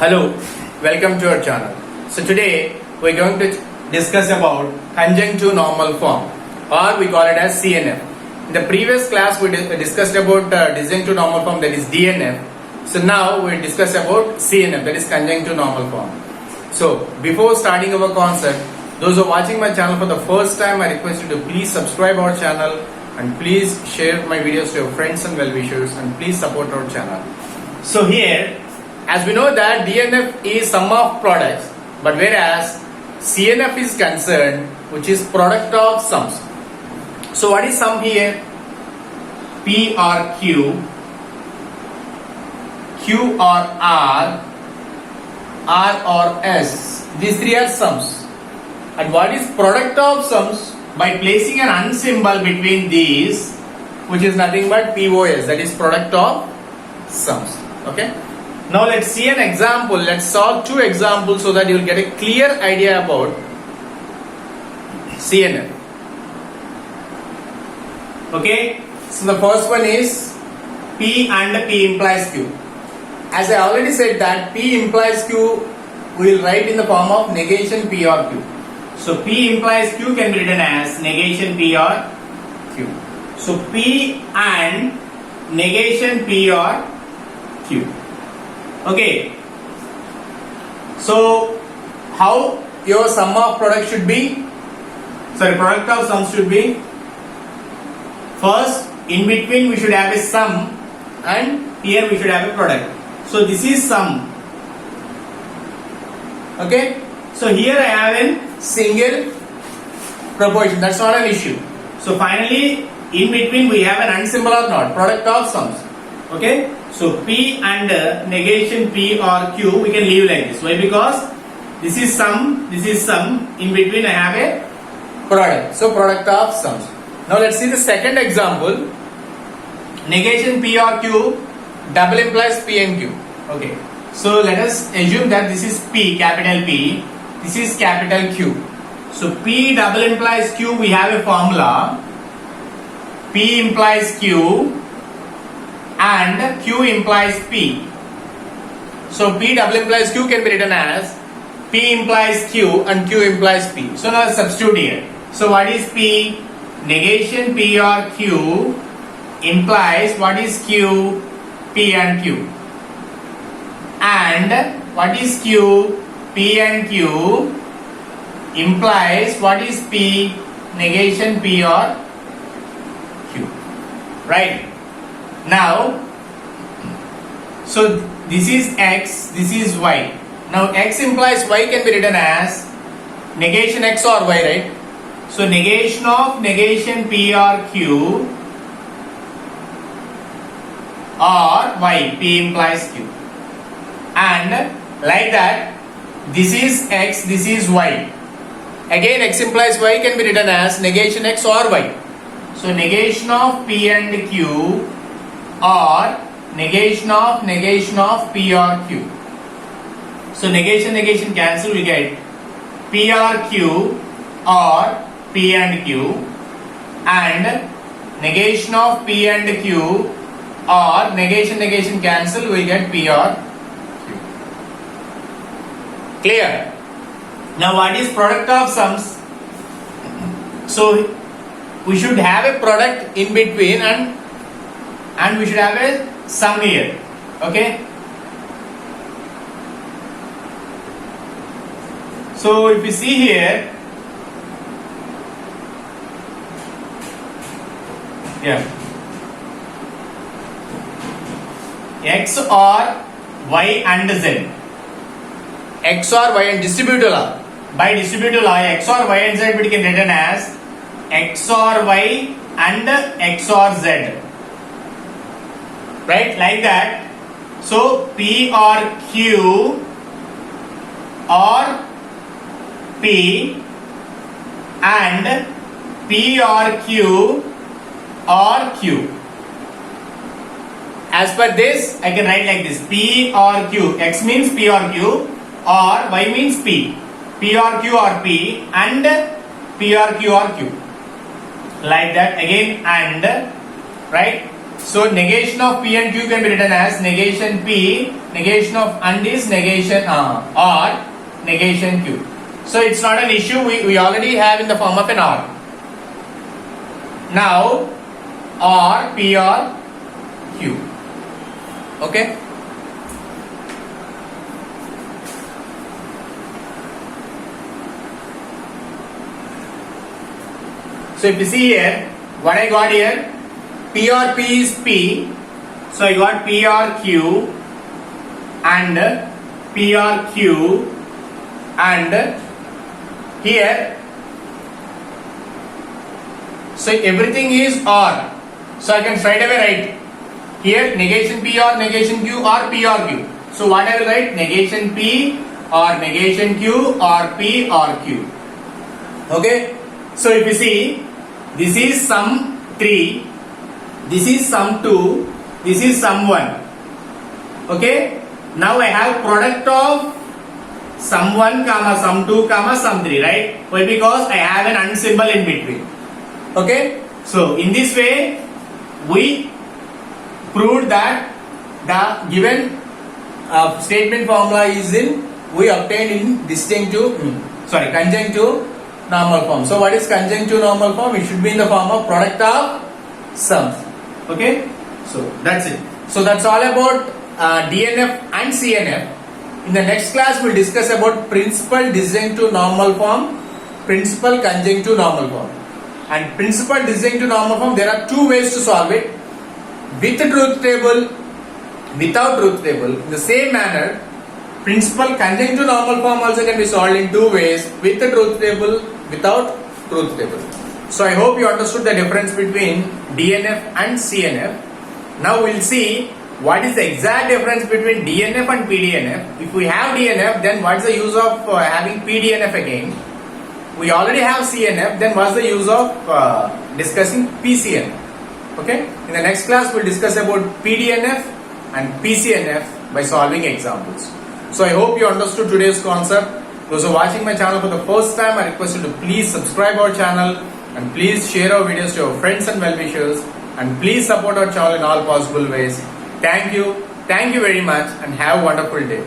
Hello, welcome to our channel. So today we're going to discuss about conjunctive normal form, or we call it as CNF. In the previous class we discussed about disjunctive normal form, that is DNF. So now we discuss about CNF, that is conjunctive normal form. So before starting our concept, those who are watching my channel for the first time, I request you to please subscribe our channel and please share my videos to your friends and well-wishers, and please support our channel. So here, as we know that DNF is sum of products, but whereas CNF is concerned, which is product of sums. So what is sum here? P or Q, Q or R or S. These three are sums. And what is product of sums? By placing an and symbol between these, which is nothing but POS, that is product of sums. Okay. Now let's see an example. Let's solve two examples so that you will get a clear idea about CNF. Okay. So the first one is P and P implies Q. As I already said that P implies Q, we will write in the form of negation P or Q. So P implies Q can be written as negation P or Q. So P and negation P or Q. Okay. So how your sum of product should be? Sorry, product of sums should be. First, in between we should have a sum, and here we should have a product. So this is sum. Okay. So here I have a single proposition. That's not an issue. So finally, in between we have an and symbol or not. Product of sums. Okay. So P and negation P or Q we can leave like this. Why? Because this is sum. This is sum. In between I have a product. So product of sums. Now let's see the second example. Negation P or Q double implies P and Q. Okay. So let us assume that this is P, capital P. This is capital Q. So P double implies Q, we have a formula. P implies Q and Q implies P. So P double implies Q can be written as P implies Q and Q implies P. So now substitute here. So what is P? Negation P or Q implies what is Q? P and Q. And what is Q? P and Q implies what is P? Negation P or Q. Right? Now, so this is X, this is Y. Now X implies Y can be written as negation X or Y, right? So negation of negation P or Q or Y, P implies Q. And like that, this is X, this is Y. Again X implies Y can be written as negation X or Y. So negation of P and Q or negation of P or Q. So negation cancel, we get P or Q or P and Q, and negation of P and Q or negation cancel, we get P or Q. Clear? Now what is product of sums? So we should have a product in between and we should have a sum here. Okay. So if you see here, X or Y and Z. X or Y and distributive law. By distributive law, X or Y and Z we can written as X or Y and X or Z. Right? Like that. So P or Q or P and P or Q or Q. As per this, I can write like this: P or Q. X means P or Q, or Y means P. P or Q or P and P or Q or Q. Like that again, and right? So negation of P and Q can be written as negation P, negation of and is negation or negation Q. So it's not an issue, we already have in the form of an or. Now or P or Q. Okay. So if you see here, what I got here, P or P is P. So I got P or Q and P or Q, and here, so everything is or. So I can straight away write here negation P or negation Q or P or Q. So what I will write, negation P or negation Q or P or Q. Okay. So if you see, this is sum 3, this is sum 2, this is sum 1. Okay. Now I have product of sum 1 comma sum 2 comma sum 3, right? Why? Because I have an and symbol in between. Okay. So in this way we proved that the given statement formula is we obtained in conjunctive normal form. So what is conjunctive normal form? It should be in the form of product of sums. Okay. So that's it. So that's all about DNF and CNF. In the next class we'll discuss about principal disjunctive normal form, principal conjunctive normal form. And principal disjunctive normal form, there are two ways to solve it: with truth table, without truth table. In the same manner, principal conjunctive normal form also can be solved in two ways: with the truth table, without truth table. So I hope you understood the difference between DNF and CNF. Now we'll see what is the exact difference between DNF and PDNF. If we have DNF, then what's the use of having PDNF again? We already have CNF, then what's the use of discussing PCNF? Okay. In the next class we'll discuss about PDNF and PCNF by solving examples. So I hope you understood today's concept. Those who are watching my channel for the first time, I request you to please subscribe our channel and please share our videos to your friends and well-wishers, and please support our channel in all possible ways. Thank you very much, and have a wonderful day.